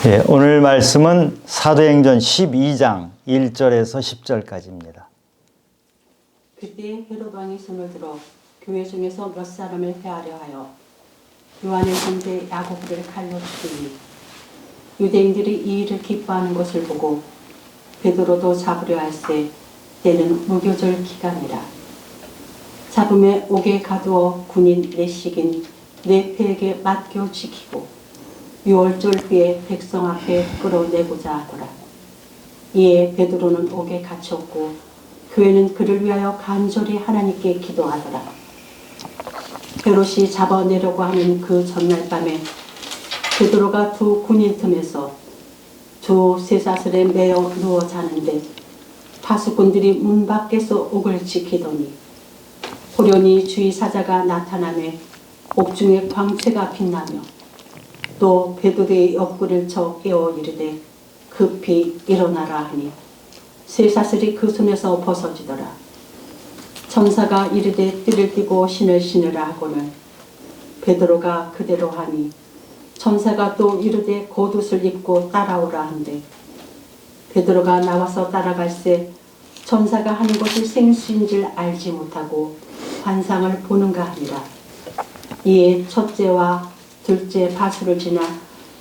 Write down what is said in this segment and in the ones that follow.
예, 오늘 말씀은 사도행전 12장 1절에서 10절까지입니다. 그때 헤롯 왕이 손을 들어 교회 중에서 몇 사람을 해하려 하여 요한의 형제 야고보를 칼로 죽이니 유대인들이 이 일을 기뻐하는 것을 보고 베드로도 잡으려 할세 때는 무교절 기간이라. 잡음에 옥에 가두어 군인 넷씩인 네 패에게 맡겨 지키고 6월절 후에 백성 앞에 끌어내고자 하더라. 이에 베드로는 옥에 갇혔고 교회는 그를 위하여 간절히 하나님께 기도하더라. 헤롯이 잡아내려고 하는 그 전날 밤에 베드로가 두 군인 틈에서 조 쇠사슬에 매어 누워 자는데 파수꾼들이 문 밖에서 옥을 지키더니 호련히 주의 사자가 나타나매 옥중에 광채가 빛나며 또 베드로의 옆구리를 쳐 깨워 이르되 급히 일어나라 하니 쇠사슬이 그 손에서 벗어지더라. 천사가 이르되 띠를 띠고 신을 신으라 하고는 베드로가 그대로 하니 천사가 또 이르되 겉옷을 입고 따라오라 한대 베드로가 나와서 따라갈새 천사가 하는 것이 생수인 줄 알지 못하고 환상을 보는가 하니라. 이에 첫째와 둘째 파수를 지나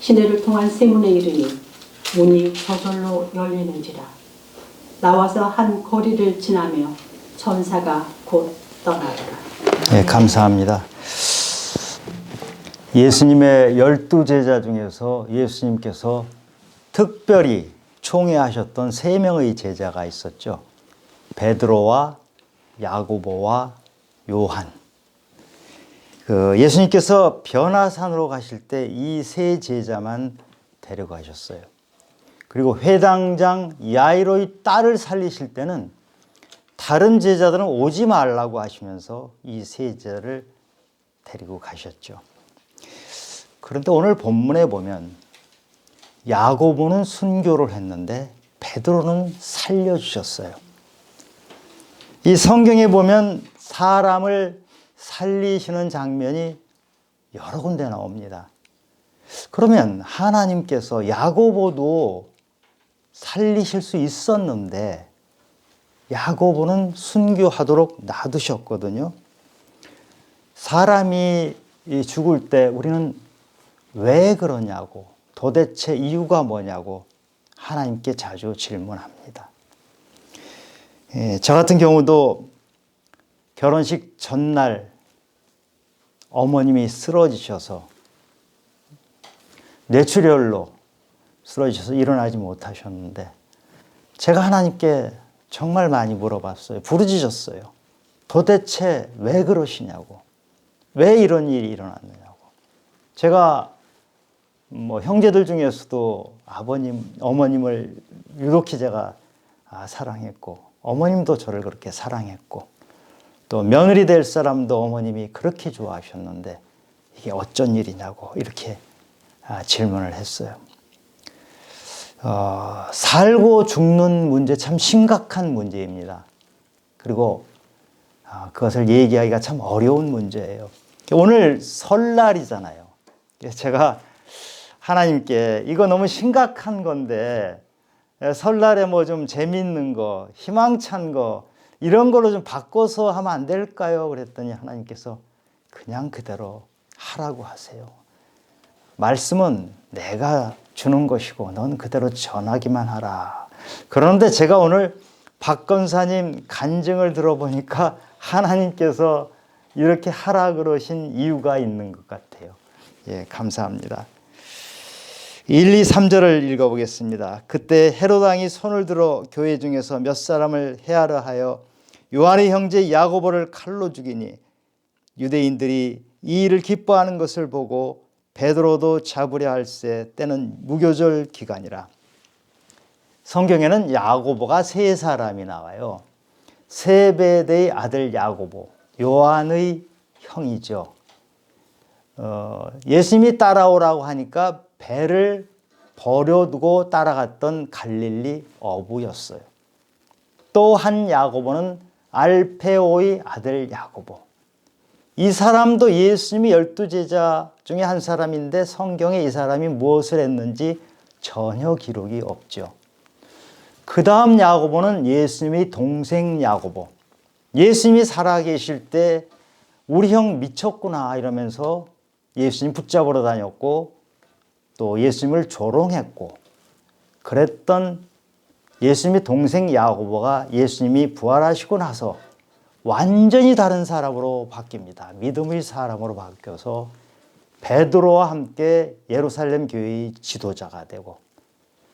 시내를 통한 세문에 이르니 문이 저절로 열리는지라. 나와서 한 거리를 지나며 천사가 곧 떠나더라. 네, 감사합니다. 예수님의 12제자 중에서 예수님께서 특별히 총애하셨던 3명의 제자가 있었죠. 베드로와 야고보와 요한. 예수님께서 변화산으로 가실 때 이 3 제자만 데려가셨어요. 그리고 회당장 야이로의 딸을 살리실 때는 다른 제자들은 오지 말라고 하시면서 이 3 제자를 데리고 가셨죠. 그런데 오늘 본문에 보면 야고보는 순교를 했는데 베드로는 살려주셨어요. 이 성경에 보면 사람을 살리시는 장면이 여러 군데 나옵니다. 그러면 하나님께서 야고보도 살리실 수 있었는데 야고보는 순교하도록 놔두셨거든요. 사람이 죽을 때 우리는 왜 그러냐고, 도대체 이유가 뭐냐고 하나님께 자주 질문합니다. 저 같은 경우도 결혼식 전날 어머님이 쓰러지셔서 뇌출혈로 쓰러지셔서 일어나지 못하셨는데 제가 하나님께 정말 많이 물어봤어요. 부르짖었어요. 도대체 왜 그러시냐고, 왜 이런 일이 일어났느냐고. 제가 형제들 중에서도 아버님, 어머님을 유독히 제가 사랑했고 어머님도 저를 그렇게 사랑했고 또 며느리 될 사람도 어머님이 그렇게 좋아하셨는데 이게 어쩐 일이냐고 이렇게 질문을 했어요. 살고 죽는 문제 참 심각한 문제입니다. 그리고 그것을 얘기하기가 참 어려운 문제예요. 오늘 설날이잖아요. 제가 하나님께 이거 너무 심각한 건데 설날에 뭐 좀 재밌는 거, 희망찬 거 이런 걸로 좀 바꿔서 하면 안 될까요? 그랬더니 하나님께서 그냥 그대로 하라고 하세요. 말씀은 내가 주는 것이고 넌 그대로 전하기만 하라. 그런데 제가 오늘 박 권사님 간증을 들어보니까 하나님께서 이렇게 하라 그러신 이유가 있는 것 같아요. 예, 감사합니다. 1, 2, 3절을 읽어보겠습니다. 그때 헤롯 왕이 손을 들어 교회 중에서 몇 사람을 해하려 하여 요한의 형제 야고보를 칼로 죽이니 유대인들이 이 일을 기뻐하는 것을 보고 베드로도 잡으려 할새 때는 무교절 기간이라. 성경에는 야고보가 3사람이 나와요. 세베대의 아들 야고보, 요한의 형이죠. 예수님이 따라오라고 하니까 배를 버려두고 따라갔던 갈릴리 어부였어요. 또 한 야고보는 알페오의 아들 야고보. 이 사람도 예수님이 12제자 중에 한 사람인데 성경에 이 사람이 무엇을 했는지 전혀 기록이 없죠. 그 다음 야고보는 예수님의 동생 야고보. 예수님이 살아계실 때 우리 형 미쳤구나 이러면서 예수님 붙잡으러 다녔고 또 예수님을 조롱했고 그랬던 예수님의 동생 야고보가 예수님이 부활하시고 나서 완전히 다른 사람으로 바뀝니다. 믿음의 사람으로 바뀌어서 베드로와 함께 예루살렘 교회의 지도자가 되고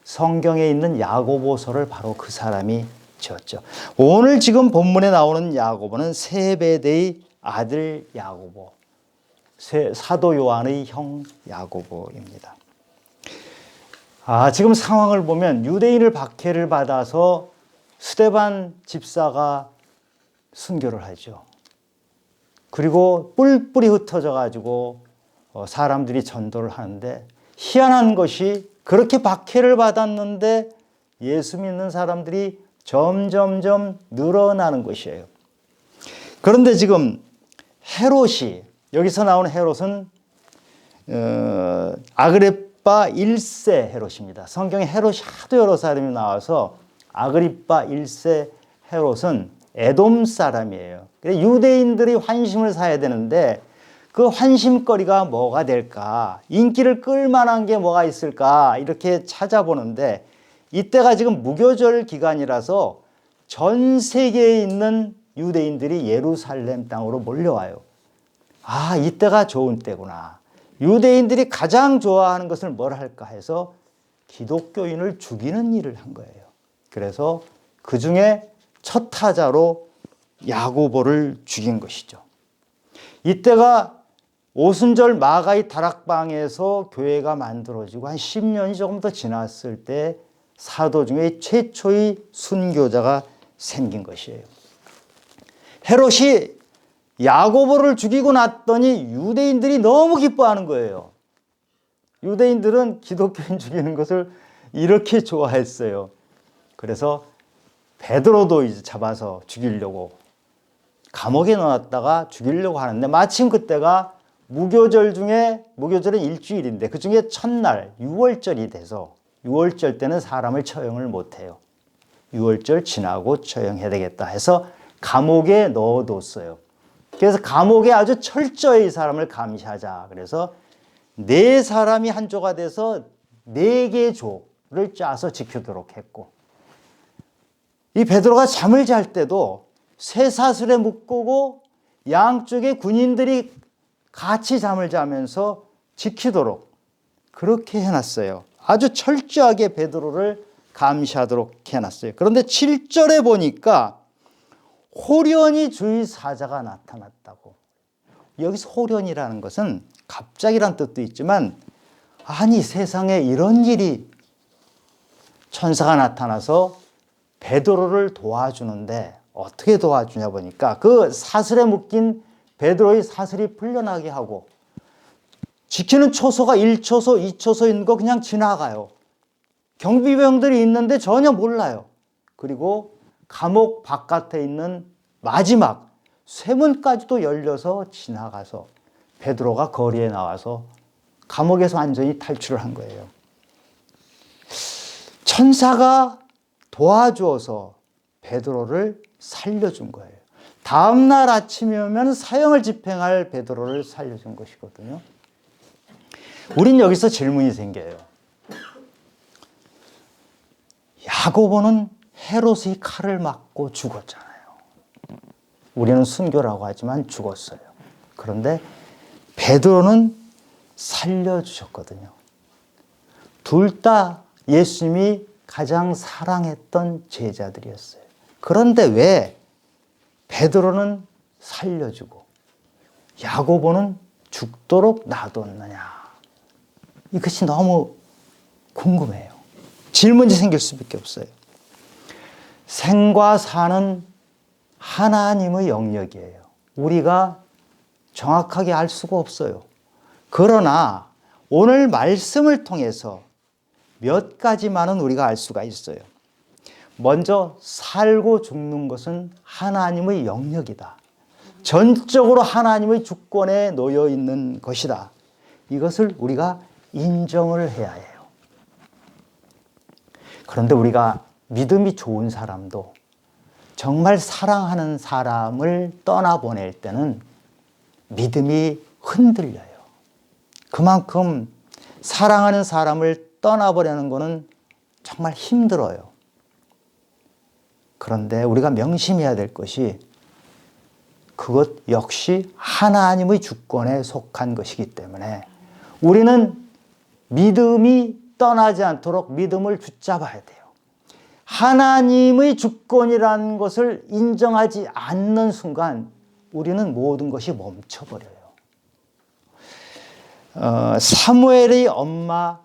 성경에 있는 야고보서를 바로 그 사람이 지었죠. 오늘 지금 본문에 나오는 야고보는 세베대의 아들 야고보, 사도 요한의 형 야고보입니다. 지금 상황을 보면 유대인을 박해를 받아서 스데반 집사가 순교를 하죠. 그리고 뿔뿔이 흩어져 가지고 사람들이 전도를 하는데 희한한 것이 그렇게 박해를 받았는데 예수 믿는 사람들이 점점점 늘어나는 것이에요. 그런데 지금 헤롯이, 여기서 나오는 헤롯은 아그리빠 1세 헤롯입니다. 성경에 헤롯이 하도 여러 사람이 나와서 아그리빠 1세 헤롯은 에돔 사람이에요. 유대인들이 환심을 사야 되는데 그 환심거리가 뭐가 될까? 인기를 끌만한 게 뭐가 있을까? 이렇게 찾아보는데 이때가 지금 무교절 기간이라서 전 세계에 있는 유대인들이 예루살렘 땅으로 몰려와요. 이때가 좋은 때구나. 유대인들이 가장 좋아하는 것을 뭘 할까 해서 기독교인을 죽이는 일을 한 거예요. 그래서 그 중에 첫 타자로 야고보를 죽인 것이죠. 이때가 오순절 마가의 다락방에서 교회가 만들어지고 한 10년이 조금 더 지났을 때 사도 중에 최초의 순교자가 생긴 것이에요. 헤롯이 야고보를 죽이고 났더니 유대인들이 너무 기뻐하는 거예요. 유대인들은 기독교인 죽이는 것을 이렇게 좋아했어요. 그래서 베드로도 이제 잡아서 죽이려고 감옥에 넣었다가 죽이려고 하는데 마침 그때가 무교절 중에, 무교절은 일주일인데 그 중에 첫날 6월절이 돼서 6월절 때는 사람을 처형을 못해요. 6월절 지나고 처형해야 되겠다 해서 감옥에 넣어뒀어요. 그래서 감옥에 아주 철저히 이 사람을 감시하자. 그래서 4사람이 한 조가 돼서 4개의 조를 짜서 지키도록 했고 이 베드로가 잠을 잘 때도 쇠사슬에 묶고 양쪽에 군인들이 같이 잠을 자면서 지키도록 그렇게 해놨어요. 아주 철저하게 베드로를 감시하도록 해놨어요. 그런데 7절에 보니까 호련히 주의 사자가 나타났다고. 여기서 호련이라는 것은 갑자기란 뜻도 있지만 아니 세상에 이런 일이 천사가 나타나서 베드로를 도와주는데 어떻게 도와주냐 보니까 그 사슬에 묶인 베드로의 사슬이 풀려나게 하고 지키는 초소가 1초소, 2초소 있는 거 그냥 지나가요. 경비병들이 있는데 전혀 몰라요. 그리고 감옥 바깥에 있는 마지막 쇠문까지도 열려서 지나가서 베드로가 거리에 나와서 감옥에서 완전히 탈출을 한 거예요. 천사가 도와주어서 베드로를 살려준 거예요. 다음 날 아침이 오면 사형을 집행할 베드로를 살려준 것이거든요. 우린 여기서 질문이 생겨요. 야고보는 헤롯의 칼을 맞고 죽었잖아요. 우리는 순교라고 하지만 죽었어요. 그런데 베드로는 살려주셨거든요. 둘 다 예수님이 가장 사랑했던 제자들이었어요. 그런데 왜 베드로는 살려주고 야고보는 죽도록 놔뒀느냐? 이것이 너무 궁금해요. 질문이 생길 수밖에 없어요. 생과 사는 하나님의 영역이에요. 우리가 정확하게 알 수가 없어요. 그러나 오늘 말씀을 통해서 몇 가지만은 우리가 알 수가 있어요. 먼저 살고 죽는 것은 하나님의 영역이다. 전적으로 하나님의 주권에 놓여 있는 것이다. 이것을 우리가 인정을 해야 해요. 그런데 우리가 믿음이 좋은 사람도 정말 사랑하는 사람을 떠나보낼 때는 믿음이 흔들려요. 그만큼 사랑하는 사람을 떠나보려는 것은 정말 힘들어요. 그런데 우리가 명심해야 될 것이 그것 역시 하나님의 주권에 속한 것이기 때문에 우리는 믿음이 떠나지 않도록 믿음을 붙잡아야 돼요. 하나님의 주권이라는 것을 인정하지 않는 순간 우리는 모든 것이 멈춰버려요. 사무엘의 엄마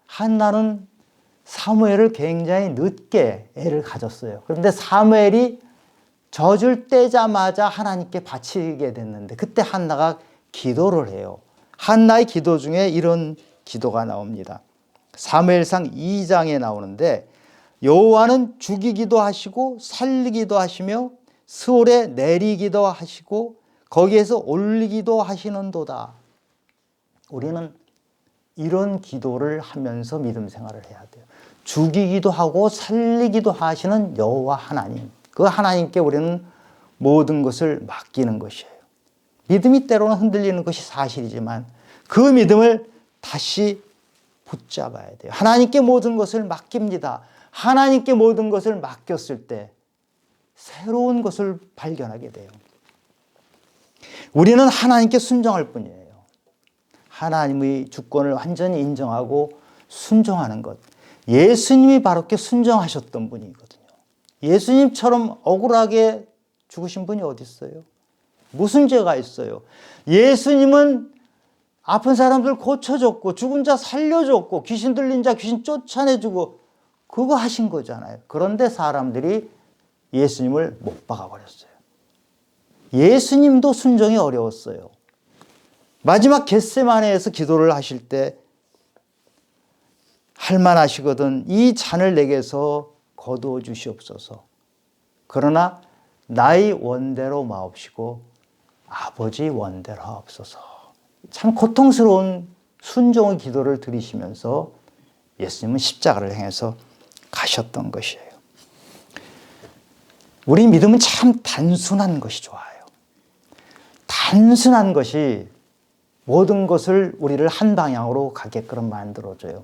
한나는 사무엘을 굉장히 늦게 애를 가졌어요. 그런데 사무엘이 젖을 떼자마자 하나님께 바치게 됐는데 그때 한나가 기도를 해요. 한나의 기도 중에 이런 기도가 나옵니다. 사무엘상 2장에 나오는데 여호와는 죽이기도 하시고 살리기도 하시며 스올에 내리기도 하시고 거기에서 올리기도 하시는도다. 우리는 이런 기도를 하면서 믿음 생활을 해야 돼요. 죽이기도 하고 살리기도 하시는 여호와 하나님, 그 하나님께 우리는 모든 것을 맡기는 것이에요. 믿음이 때로는 흔들리는 것이 사실이지만 그 믿음을 다시 붙잡아야 돼요. 하나님께 모든 것을 맡깁니다. 하나님께 모든 것을 맡겼을 때 새로운 것을 발견하게 돼요. 우리는 하나님께 순종할 뿐이에요. 하나님의 주권을 완전히 인정하고 순종하는 것. 예수님이 바로 그렇게 순종하셨던 분이거든요. 예수님처럼 억울하게 죽으신 분이 어디 있어요? 무슨 죄가 있어요? 예수님은 아픈 사람들 고쳐줬고 죽은 자 살려줬고 귀신 들린 자 귀신 쫓아내주고 그거 하신 거잖아요. 그런데 사람들이 예수님을 못 박아버렸어요. 예수님도 순종이 어려웠어요. 마지막 겟세마네에서 기도를 하실 때 할만하시거든 이 잔을 내게서 거두어 주시옵소서. 그러나 나의 원대로 마옵시고 아버지 원대로 하옵소서. 참 고통스러운 순종의 기도를 드리시면서 예수님은 십자가를 향해서 가셨던 것이에요. 우리 믿음은 참 단순한 것이 좋아요. 단순한 것이 모든 것을 우리를 한 방향으로 가게끔 만들어줘요.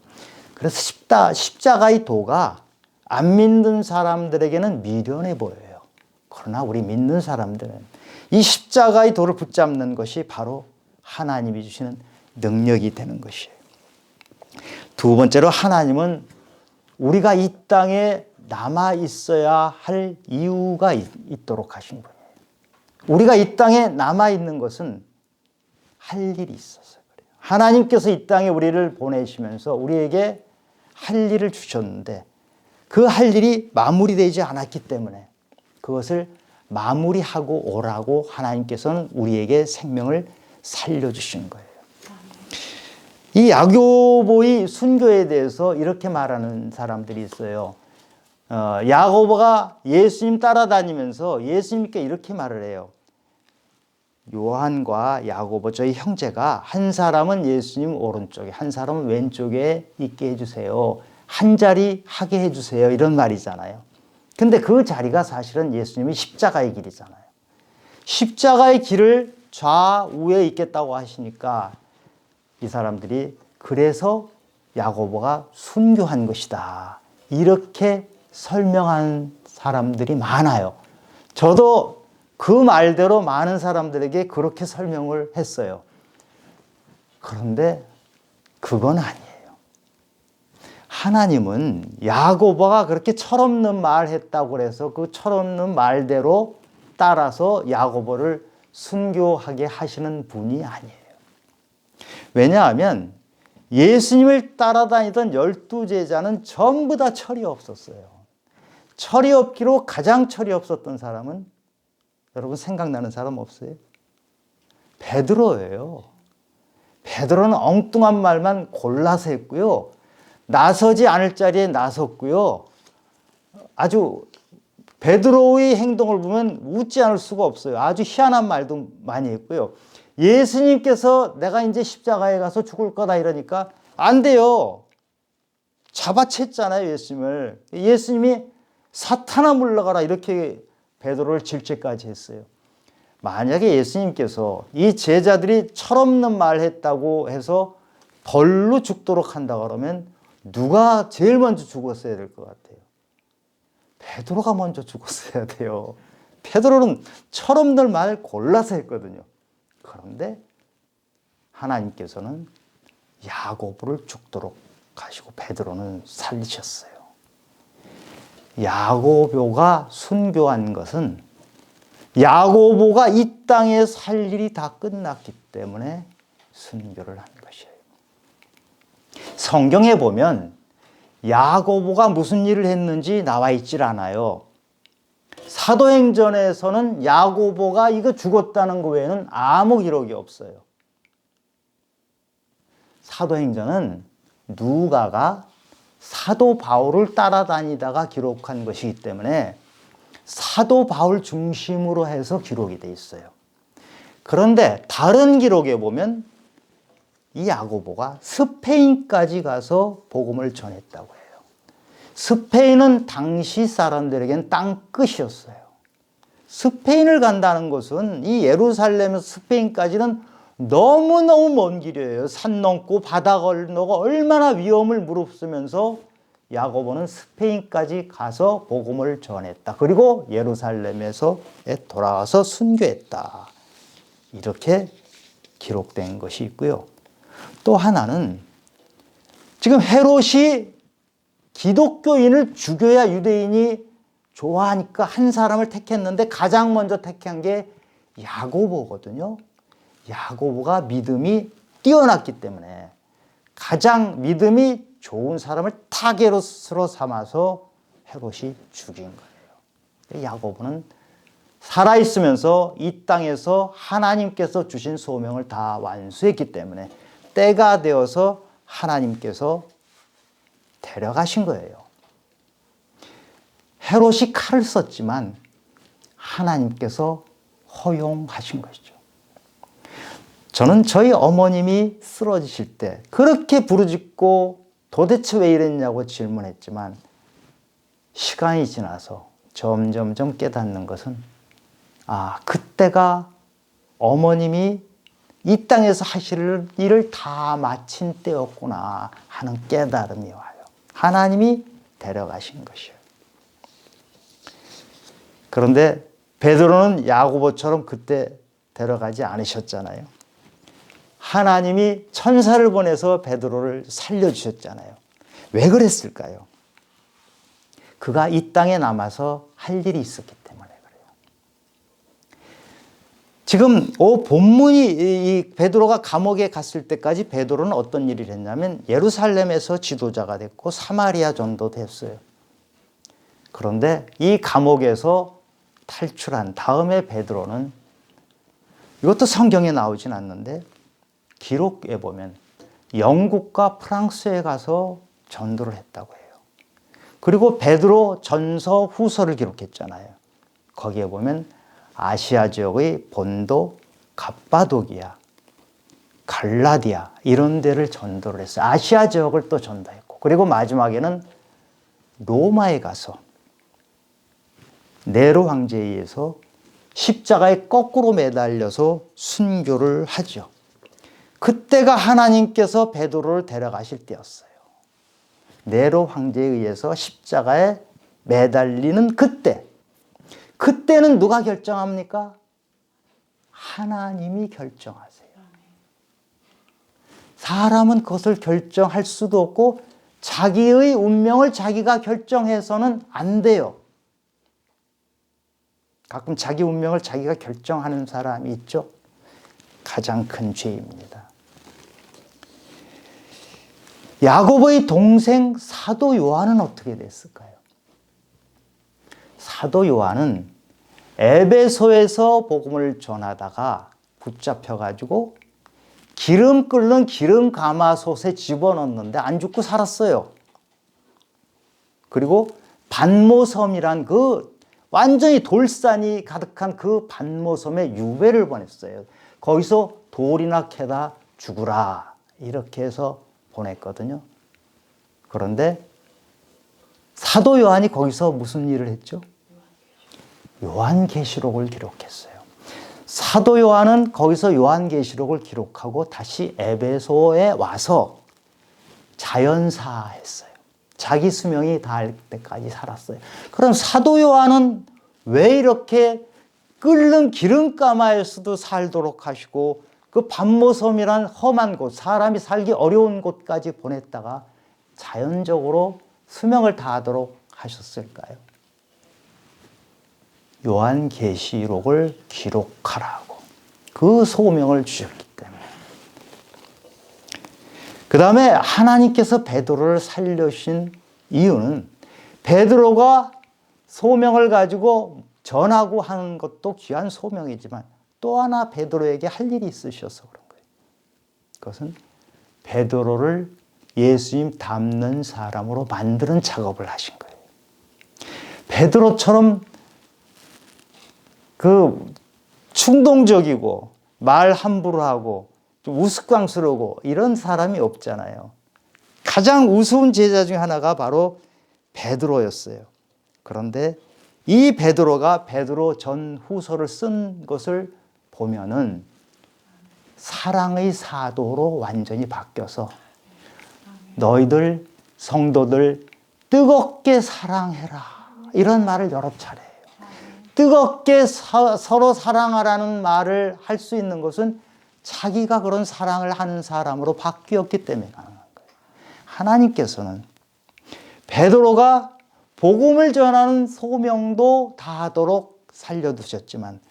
그래서 십자가의 도가 안 믿는 사람들에게는 미련해 보여요. 그러나 우리 믿는 사람들은 이 십자가의 도를 붙잡는 것이 바로 하나님이 주시는 능력이 되는 것이에요. 두 번째로 하나님은 우리가 이 땅에 남아 있어야 할 이유가 있도록 하신 분이에요. 우리가 이 땅에 남아 있는 것은 할 일이 있어서 그래요. 하나님께서 이 땅에 우리를 보내시면서 우리에게 할 일을 주셨는데 그 할 일이 마무리되지 않았기 때문에 그것을 마무리하고 오라고 하나님께서는 우리에게 생명을 살려주신 거예요. 이 야고보의 순교에 대해서 이렇게 말하는 사람들이 있어요. 야고보가 예수님 따라다니면서 예수님께 이렇게 말을 해요. 요한과 야고보 저희 형제가 한 사람은 예수님 오른쪽에 한 사람은 왼쪽에 있게 해주세요. 한 자리 하게 해주세요. 이런 말이잖아요. 근데 그 자리가 사실은 예수님이 십자가의 길이잖아요. 십자가의 길을 좌우에 있겠다고 하시니까 이 사람들이 그래서 야고보가 순교한 것이다. 이렇게 설명한 사람들이 많아요. 저도 그 말대로 많은 사람들에게 그렇게 설명을 했어요. 그런데 그건 아니에요. 하나님은 야고보가 그렇게 철없는 말 했다고 해서 그 철없는 말대로 따라서 야고보를 순교하게 하시는 분이 아니에요. 왜냐하면 예수님을 따라다니던 12제자는 전부 다 철이 없었어요. 철이 없기로 가장 철이 없었던 사람은 여러분 생각나는 사람 없어요? 베드로예요. 베드로는 엉뚱한 말만 골라서 했고요. 나서지 않을 자리에 나섰고요. 아주 베드로의 행동을 보면 웃지 않을 수가 없어요. 아주 희한한 말도 많이 했고요. 예수님께서 내가 이제 십자가에 가서 죽을 거다 이러니까 안 돼요. 잡아챘잖아요, 예수님을. 예수님이 사탄아 물러가라 이렇게 베드로를 질책까지 했어요. 만약에 예수님께서 이 제자들이 철없는 말 했다고 해서 벌로 죽도록 한다 그러면 누가 제일 먼저 죽었어야 될 것 같아요? 베드로가 먼저 죽었어야 돼요. 베드로는 철없는 말 골라서 했거든요. 그런데 하나님께서는 야고보를 죽도록 하시고 베드로는 살리셨어요. 야고보가 순교한 것은 야고보가 이 땅에 살 일이 다 끝났기 때문에 순교를 한 것이에요. 성경에 보면 야고보가 무슨 일을 했는지 나와 있질 않아요. 사도행전에서는 야고보가 이거 죽었다는 것 외에는 아무 기록이 없어요. 사도행전은 누가가 사도 바울을 따라다니다가 기록한 것이기 때문에 사도 바울 중심으로 해서 기록이 돼 있어요. 그런데 다른 기록에 보면 이 야고보가 스페인까지 가서 복음을 전했다고 해요. 스페인은 당시 사람들에겐 땅끝이었어요. 스페인을 간다는 것은 이 예루살렘에서 스페인까지는 너무너무 먼 길이에요. 산 넘고 바다 건너고 얼마나 위험을 무릅쓰면서 야고보는 스페인까지 가서 복음을 전했다. 그리고 예루살렘에서 돌아와서 순교했다. 이렇게 기록된 것이 있고요. 또 하나는 지금 헤롯이 기독교인을 죽여야 유대인이 좋아하니까 한 사람을 택했는데 가장 먼저 택한 게 야고보거든요. 야고보가 믿음이 뛰어났기 때문에 가장 믿음이 좋은 사람을 타겟으로 삼아서 헤롯이 죽인 거예요. 야고보는 살아있으면서 이 땅에서 하나님께서 주신 소명을 다 완수했기 때문에 때가 되어서 하나님께서 데려가신 거예요. 헤롯이 칼을 썼지만 하나님께서 허용하신 것이죠. 저는 저희 어머님이 쓰러지실 때 그렇게 부르짖고 도대체 왜 이랬냐고 질문했지만 시간이 지나서 점점점 깨닫는 것은 그때가 어머님이 이 땅에서 하실 일을 다 마친 때였구나 하는 깨달음이 와요. 하나님이 데려가신 것이에요. 그런데 베드로는 야고보처럼 그때 데려가지 않으셨잖아요. 하나님이 천사를 보내서 베드로를 살려주셨잖아요. 왜 그랬을까요? 그가 이 땅에 남아서 할 일이 있었기 때문에 그래요. 지금 본문이 이 베드로가 감옥에 갔을 때까지 베드로는 어떤 일을 했냐면 예루살렘에서 지도자가 됐고 사마리아 전도 됐어요. 그런데 이 감옥에서 탈출한 다음에 베드로는 이것도 성경에 나오진 않는데 기록에 보면 영국과 프랑스에 가서 전도를 했다고 해요. 그리고 베드로 전서 후서를 기록했잖아요. 거기에 보면 아시아 지역의 본도, 갑바도기아, 갈라디아 이런 데를 전도를 했어요. 아시아 지역을 또 전도했고 그리고 마지막에는 로마에 가서 네로 황제에 의해서 십자가에 거꾸로 매달려서 순교를 하죠. 그때가 하나님께서 베드로를 데려가실 때였어요. 네로 황제에 의해서 십자가에 매달리는 그때는 누가 결정합니까? 하나님이 결정하세요. 사람은 그것을 결정할 수도 없고 자기의 운명을 자기가 결정해서는 안 돼요. 가끔 자기 운명을 자기가 결정하는 사람이 있죠. 가장 큰 죄입니다. 야고보의 동생 사도 요한은 어떻게 됐을까요? 사도 요한은 에베소에서 복음을 전하다가 붙잡혀가지고 기름 끓는 기름 가마솥에 집어넣었는데 안 죽고 살았어요. 그리고 반모섬이란 그 완전히 돌산이 가득한 그 반모섬에 유배를 보냈어요. 거기서 돌이나 캐다 죽으라 이렇게 해서 보냈거든요. 그런데 사도 요한이 거기서 무슨 일을 했죠? 요한계시록을 기록했어요. 사도 요한은 거기서 요한계시록을 기록하고 다시 에베소에 와서 자연사했어요. 자기 수명이 닿을 때까지 살았어요. 그럼 사도 요한은 왜 이렇게 끓는 기름가마에서도 살도록 하시고 그 반모섬이란 험한 곳, 사람이 살기 어려운 곳까지 보냈다가 자연적으로 수명을 다하도록 하셨을까요? 요한계시록을 기록하라고 그 소명을 주셨기 때문에. 그 다음에 하나님께서 베드로를 살려주신 이유는 베드로가 소명을 가지고 전하고 하는 것도 귀한 소명이지만 또 하나 베드로에게 할 일이 있으셔서 그런 거예요. 그것은 베드로를 예수님 닮는 사람으로 만드는 작업을 하신 거예요. 베드로처럼 그 충동적이고 말 함부로 하고 좀 우스꽝스러우고 이런 사람이 없잖아요. 가장 우스운 제자 중 하나가 바로 베드로였어요. 그런데 이 베드로가 베드로 전후서를 쓴 것을 보면은 사랑의 사도로 완전히 바뀌어서 너희들 성도들 뜨겁게 사랑해라 이런 말을 여러 차례 해요. 뜨겁게 서로 사랑하라는 말을 할 수 있는 것은 자기가 그런 사랑을 하는 사람으로 바뀌었기 때문에 가능한 거예요. 하나님께서는 베드로가 복음을 전하는 소명도 다하도록 살려두셨지만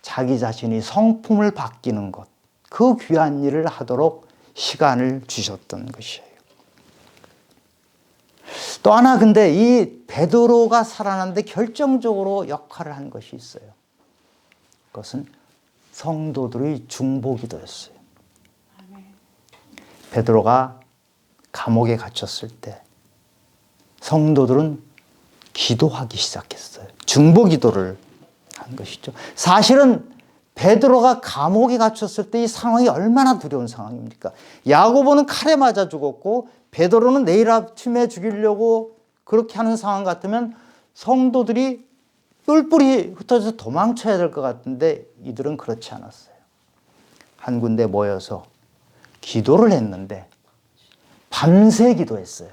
자기 자신이 성품을 바뀌는 것, 그 귀한 일을 하도록 시간을 주셨던 것이에요. 또 하나 근데 이 베드로가 살아나는데 결정적으로 역할을 한 것이 있어요. 그것은 성도들의 중보기도였어요. 베드로가 감옥에 갇혔을 때 성도들은 기도하기 시작했어요. 중보기도를 한 것이죠. 사실은 베드로가 감옥에 갇혔을 때 이 상황이 얼마나 두려운 상황입니까? 야고보는 칼에 맞아 죽었고 베드로는 내일 아침에 죽이려고 그렇게 하는 상황 같으면 성도들이 뿔뿔이 흩어져서 도망쳐야 될 것 같은데 이들은 그렇지 않았어요. 한 군데 모여서 기도를 했는데 밤새 기도했어요.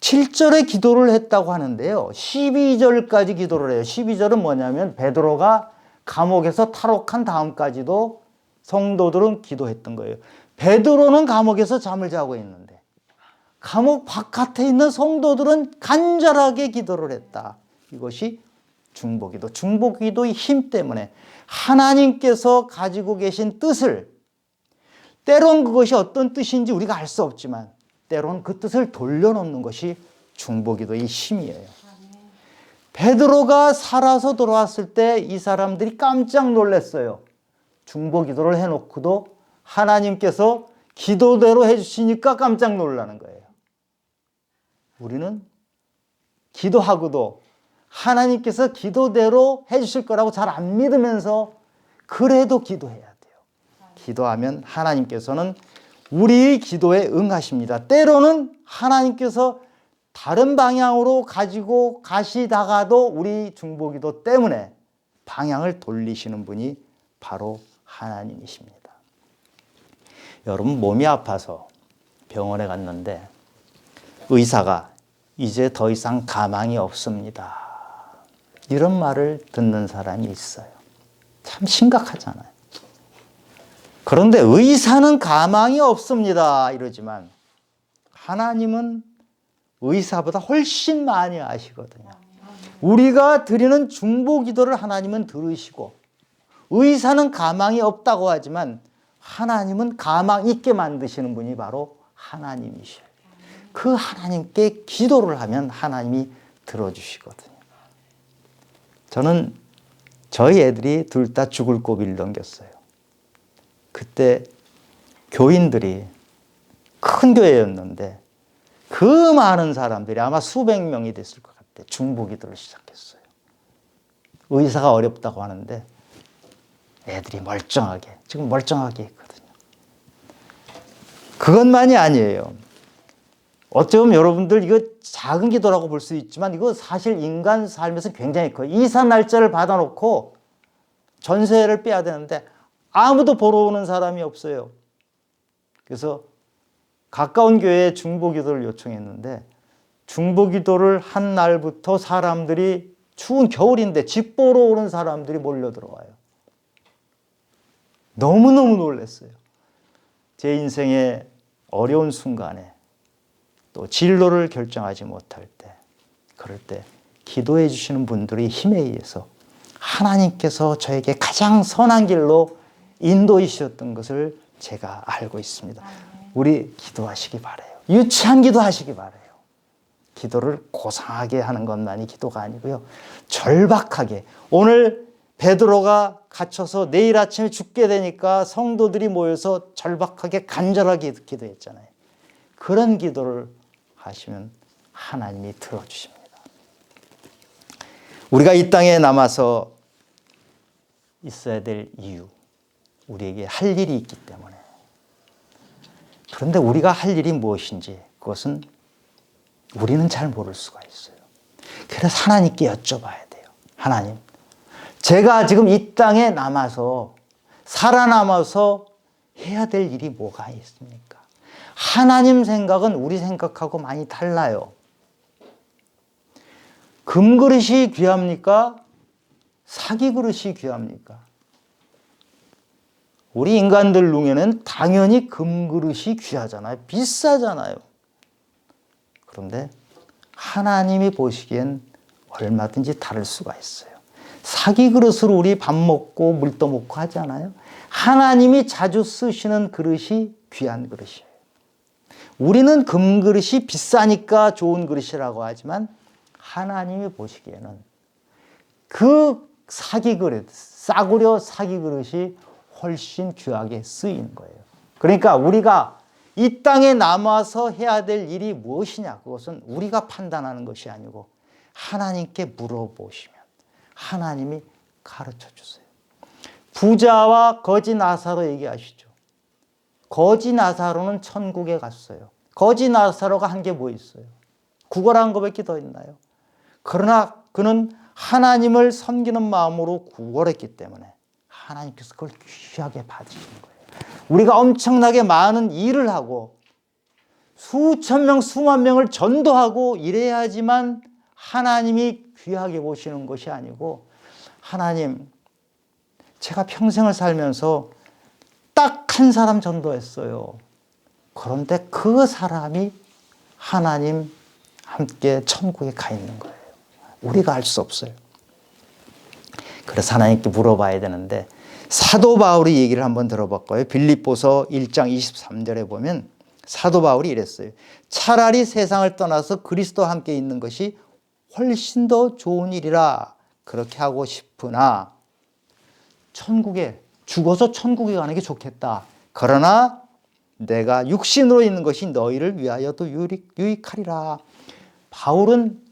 7절에 기도를 했다고 하는데요. 12절까지 기도를 해요. 12절은 뭐냐면 베드로가 감옥에서 탈옥한 다음까지도 성도들은 기도했던 거예요. 베드로는 감옥에서 잠을 자고 있는데 감옥 바깥에 있는 성도들은 간절하게 기도를 했다. 이것이 중보기도. 중보기도의 힘 때문에 하나님께서 가지고 계신 뜻을 때론 그것이 어떤 뜻인지 우리가 알 수 없지만 때론 그 뜻을 돌려놓는 것이 중보기도의 힘이에요. 베드로가 살아서 돌아왔을 때 이 사람들이 깜짝 놀랐어요. 중보기도를 해놓고도 하나님께서 기도대로 해주시니까 깜짝 놀라는 거예요. 우리는 기도하고도 하나님께서 기도대로 해주실 거라고 잘 안 믿으면서 그래도 기도해야 돼요. 기도하면 하나님께서는 우리의 기도에 응하십니다. 때로는 하나님께서 다른 방향으로 가지고 가시다가도 우리 중보기도 때문에 방향을 돌리시는 분이 바로 하나님이십니다. 여러분 몸이 아파서 병원에 갔는데 의사가 이제 더 이상 가망이 없습니다. 이런 말을 듣는 사람이 있어요. 참 심각하잖아요. 그런데 의사는 가망이 없습니다. 이러지만 하나님은 의사보다 훨씬 많이 아시거든요. 우리가 드리는 중보기도를 하나님은 들으시고 의사는 가망이 없다고 하지만 하나님은 가망 있게 만드시는 분이 바로 하나님이셔요. 그 하나님께 기도를 하면 하나님이 들어주시거든요. 저는 저희 애들이 둘 다 죽을 고비를 넘겼어요. 그때 교인들이 큰 교회였는데 그 많은 사람들이 아마 수백 명이 됐을 것 같아요. 중보기도를 시작했어요. 의사가 어렵다고 하는데 애들이 멀쩡하게, 지금 멀쩡하게 있거든요. 그것만이 아니에요. 어쩌면 여러분들 이거 작은 기도라고 볼 수 있지만 이거 사실 인간 삶에서 굉장히 커요. 이사 날짜를 받아놓고 전세를 빼야 되는데 아무도 보러 오는 사람이 없어요. 그래서 가까운 교회에 중보기도를 요청했는데 중보기도를 한 날부터 사람들이 추운 겨울인데 집 보러 오는 사람들이 몰려 들어와요. 너무너무 놀랐어요. 제 인생의 어려운 순간에 또 진로를 결정하지 못할 때, 그럴 때 기도해 주시는 분들의 힘에 의해서 하나님께서 저에게 가장 선한 길로 인도해 주셨던 것을 제가 알고 있습니다. 우리 기도하시기 바라요. 유치한 기도 하시기 바라요. 기도를 고상하게 하는 것만이 기도가 아니고요. 절박하게. 오늘 베드로가 갇혀서 내일 아침에 죽게 되니까 성도들이 모여서 절박하게 간절하게 기도했잖아요. 그런 기도를 하시면 하나님이 들어주십니다. 우리가 이 땅에 남아서 있어야 될 이유, 우리에게 할 일이 있기 때문에. 그런데 우리가 할 일이 무엇인지 그것은 우리는 잘 모를 수가 있어요. 그래서 하나님께 여쭤봐야 돼요. 하나님, 제가 지금 이 땅에 남아서 살아남아서 해야 될 일이 뭐가 있습니까? 하나님 생각은 우리 생각하고 많이 달라요. 금그릇이 귀합니까? 사기 그릇이 귀합니까? 우리 인간들 눈에는 당연히 금그릇이 귀하잖아요. 비싸잖아요. 그런데 하나님이 보시기엔 얼마든지 다를 수가 있어요. 사기 그릇으로 우리 밥 먹고 물 떠먹고 하잖아요. 하나님이 자주 쓰시는 그릇이 귀한 그릇이에요. 우리는 금그릇이 비싸니까 좋은 그릇이라고 하지만 하나님이 보시기에는 그 사기 그릇, 싸구려 사기 그릇이 훨씬 귀하게 쓰이는 거예요. 그러니까 우리가 이 땅에 남아서 해야 될 일이 무엇이냐, 그것은 우리가 판단하는 것이 아니고 하나님께 물어보시면 하나님이 가르쳐 주세요. 부자와 거지 나사로 얘기하시죠. 거지 나사로는 천국에 갔어요. 거지 나사로가 한 게 뭐 있어요? 구걸한 것밖에 더 있나요? 그러나 그는 하나님을 섬기는 마음으로 구걸했기 때문에 하나님께서 그걸 귀하게 받으시는 거예요. 우리가 엄청나게 많은 일을 하고 수천 명, 수만 명을 전도하고 이래야지만 하나님이 귀하게 보시는 것이 아니고, 하나님, 제가 평생을 살면서 딱 한 사람 전도했어요. 그런데 그 사람이 하나님 함께 천국에 가 있는 거예요. 우리가 알 수 없어요. 그래서 하나님께 물어봐야 되는데, 사도 바울이 얘기를 한번 들어볼까요? 빌립보서 1장 23절에 보면 사도 바울이 이랬어요. 차라리 세상을 떠나서 그리스도와 함께 있는 것이 훨씬 더 좋은 일이라 그렇게 하고 싶으나 천국에 죽어서 천국에 가는 게 좋겠다. 그러나 내가 육신으로 있는 것이 너희를 위하여도 유익하리라. 바울은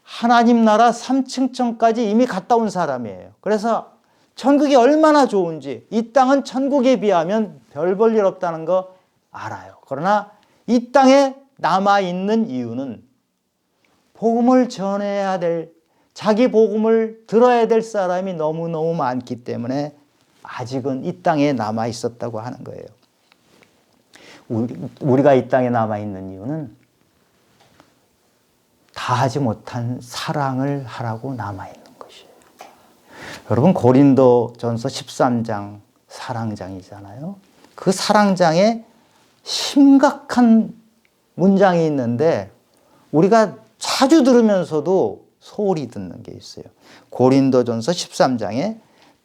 하나님 나라 3층천까지 이미 갔다 온 사람이에요. 그래서 천국이 얼마나 좋은지, 이 땅은 천국에 비하면 별 볼 일 없다는 거 알아요. 그러나 이 땅에 남아있는 이유는 복음을 전해야 될, 자기 복음을 들어야 될 사람이 너무너무 많기 때문에 아직은 이 땅에 남아 있었다고 하는 거예요. 우리가 이 땅에 남아 있는 이유는 다 하지 못한 사랑을 하라고 남아 있는 것이에요. 여러분, 고린도전서 13장 사랑장이잖아요. 그 사랑장에 심각한 문장이 있는데 우리가 자주 들으면서도 소홀히 듣는 게 있어요. 고린도전서 13장에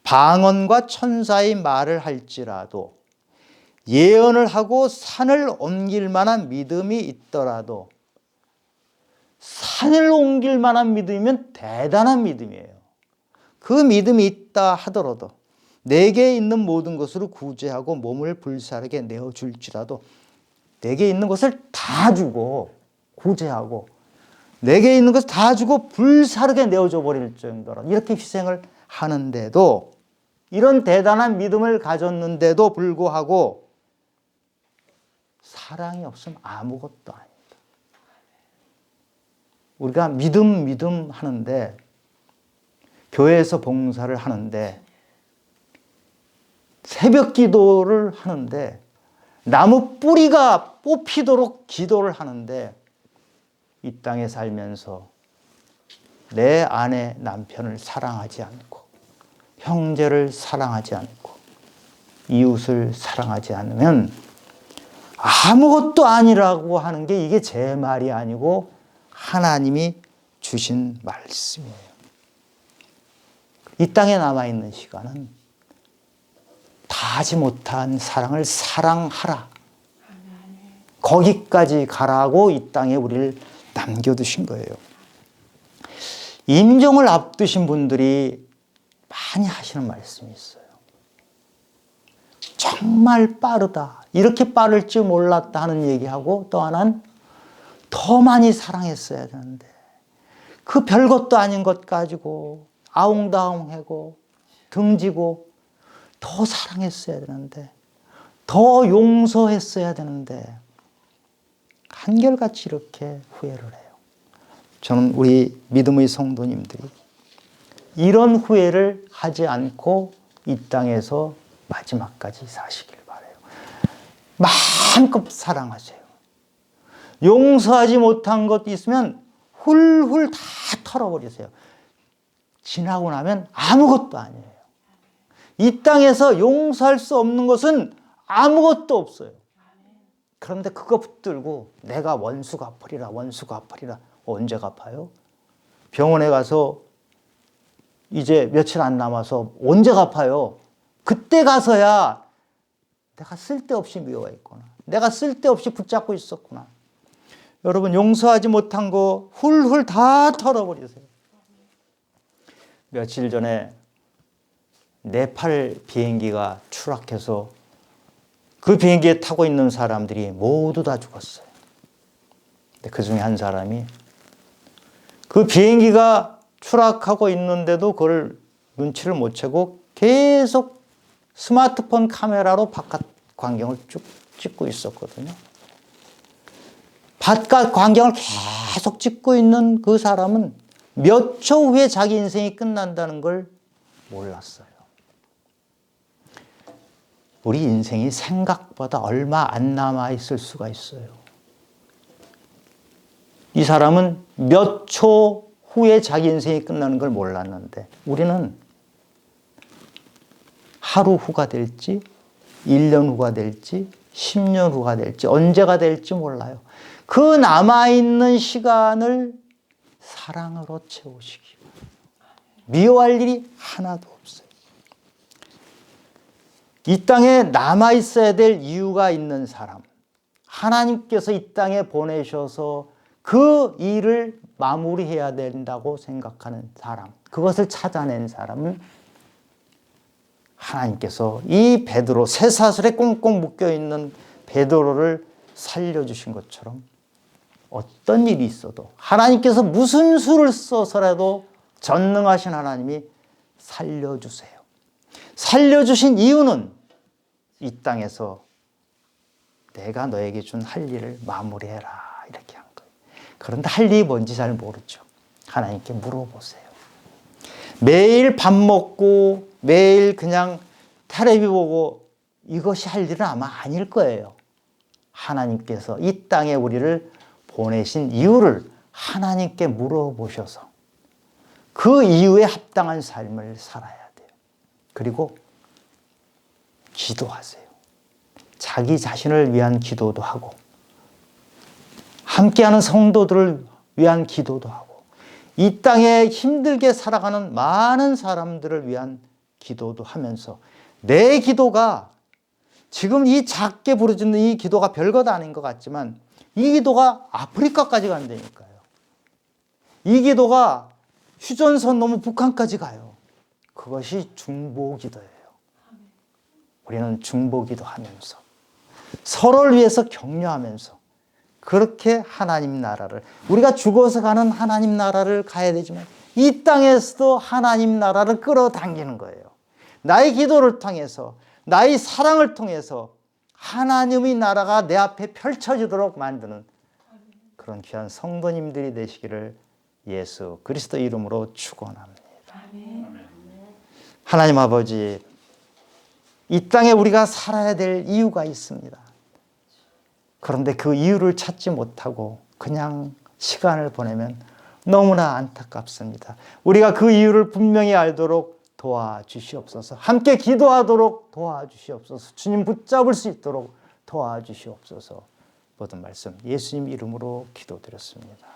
방언과 천사의 말을 할지라도, 예언을 하고 산을 옮길 만한 믿음이 있더라도, 산을 옮길 만한 믿음이면 대단한 믿음이에요. 그 믿음이 있다 하더라도 내게 있는 모든 것으로 구제하고 몸을 불사르게 내어줄지라도, 내게 있는 것을 다 주고 구제하고 내게 있는 것을 다 주고 불사르게 내어줘 버릴 정도로 이렇게 희생을 하는데도, 이런 대단한 믿음을 가졌는데도 불구하고 사랑이 없으면 아무것도 아닙니다. 우리가 믿음 하는데, 교회에서 봉사를 하는데, 새벽 기도를 하는데, 나무 뿌리가 뽑히도록 기도를 하는데, 이 땅에 살면서 내 아내 남편을 사랑하지 않고, 형제를 사랑하지 않고, 이웃을 사랑하지 않으면 아무것도 아니라고 하는 게, 이게 제 말이 아니고 하나님이 주신 말씀이에요. 이 땅에 남아있는 시간은 다 하지 못한 사랑을 사랑하라. 거기까지 가라고 이 땅에 우리를 남겨두신 거예요. 임종을 앞두신 분들이 많이 하시는 말씀이 있어요. 정말 빠르다. 이렇게 빠를 줄 몰랐다 하는 얘기하고, 또 하나는 더 많이 사랑했어야 되는데, 그 별것도 아닌 것 가지고 아웅다웅하고 등지고 더 사랑했어야 되는데, 더 용서했어야 되는데, 한결같이 이렇게 후회를 해요. 저는 우리 믿음의 성도님들이 이런 후회를 하지 않고 이 땅에서 마지막까지 사시길 바라요. 마음껏 사랑하세요. 용서하지 못한 것 있으면 훌훌 다 털어버리세요. 지나고 나면 아무것도 아니에요. 이 땅에서 용서할 수 없는 것은 아무것도 없어요. 그런데 그거 붙들고 내가 원수 갚으리라, 원수 갚으리라. 언제 갚아요? 병원에 가서 이제 며칠 안 남아서 언제 갚아요? 그때 가서야 내가 쓸데없이 미워했구나, 내가 쓸데없이 붙잡고 있었구나. 여러분, 용서하지 못한 거 훌훌 다 털어버리세요. 며칠 전에 네팔 비행기가 추락해서 그 비행기에 타고 있는 사람들이 모두 다 죽었어요. 근데 그 중에 한 사람이 그 비행기가 추락하고 있는데도 그걸 눈치를 못 채고 계속 스마트폰 카메라로 바깥 광경을 쭉 찍고 있었거든요. 바깥 광경을 계속 찍고 있는 그 사람은 몇 초 후에 자기 인생이 끝난다는 걸 몰랐어요. 우리 인생이 생각보다 얼마 안 남아 있을 수가 있어요. 이 사람은 몇 초 후에 자기 인생이 끝나는 걸 몰랐는데, 우리는 하루 후가 될지 1년 후가 될지 10년 후가 될지 언제가 될지 몰라요. 그 남아있는 시간을 사랑으로 채우시기 바랍니다. 미워할 일이 하나도 없어요. 이 땅에 남아있어야 될 이유가 있는 사람, 하나님께서 이 땅에 보내셔서 그 일을 마무리해야 된다고 생각하는 사람, 그것을 찾아낸 사람은 하나님께서 이 베드로, 쇠사슬에 꽁꽁 묶여있는 베드로를 살려주신 것처럼 어떤 일이 있어도 하나님께서 무슨 수를 써서라도 전능하신 하나님이 살려주세요. 살려주신 이유는 이 땅에서 내가 너에게 준 할 일을 마무리해라, 이렇게 한 거예요. 그런데 할 일이 뭔지 잘 모르죠. 하나님께 물어보세요. 매일 밥 먹고 매일 그냥 텔레비 보고 이것이 할 일은 아마 아닐 거예요. 하나님께서 이 땅에 우리를 보내신 이유를 하나님께 물어보셔서 그 이유에 합당한 삶을 살아야 돼요. 그리고 기도하세요. 자기 자신을 위한 기도도 하고, 함께하는 성도들을 위한 기도도 하고, 이 땅에 힘들게 살아가는 많은 사람들을 위한 기도도 하면서, 내 기도가 지금 이 작게 부르짖는 이 기도가 별것 아닌 것 같지만 이 기도가 아프리카까지 간다니까요. 이 기도가 휴전선 넘어 북한까지 가요. 그것이 중보기도예요. 우리는 중보기도 하면서 서로를 위해서 격려하면서 그렇게 하나님 나라를, 우리가 죽어서 가는 하나님 나라를 가야 되지만 이 땅에서도 하나님 나라를 끌어당기는 거예요. 나의 기도를 통해서, 나의 사랑을 통해서 하나님의 나라가 내 앞에 펼쳐지도록 만드는 그런 귀한 성도님들이 되시기를 예수 그리스도 이름으로 축원합니다. 하나님 아버지, 이 땅에 우리가 살아야 될 이유가 있습니다. 그런데 그 이유를 찾지 못하고 그냥 시간을 보내면 너무나 안타깝습니다. 우리가 그 이유를 분명히 알도록 도와주시옵소서. 함께 기도하도록 도와주시옵소서. 주님 붙잡을 수 있도록 도와주시옵소서. 모든 말씀 예수님 이름으로 기도드렸습니다.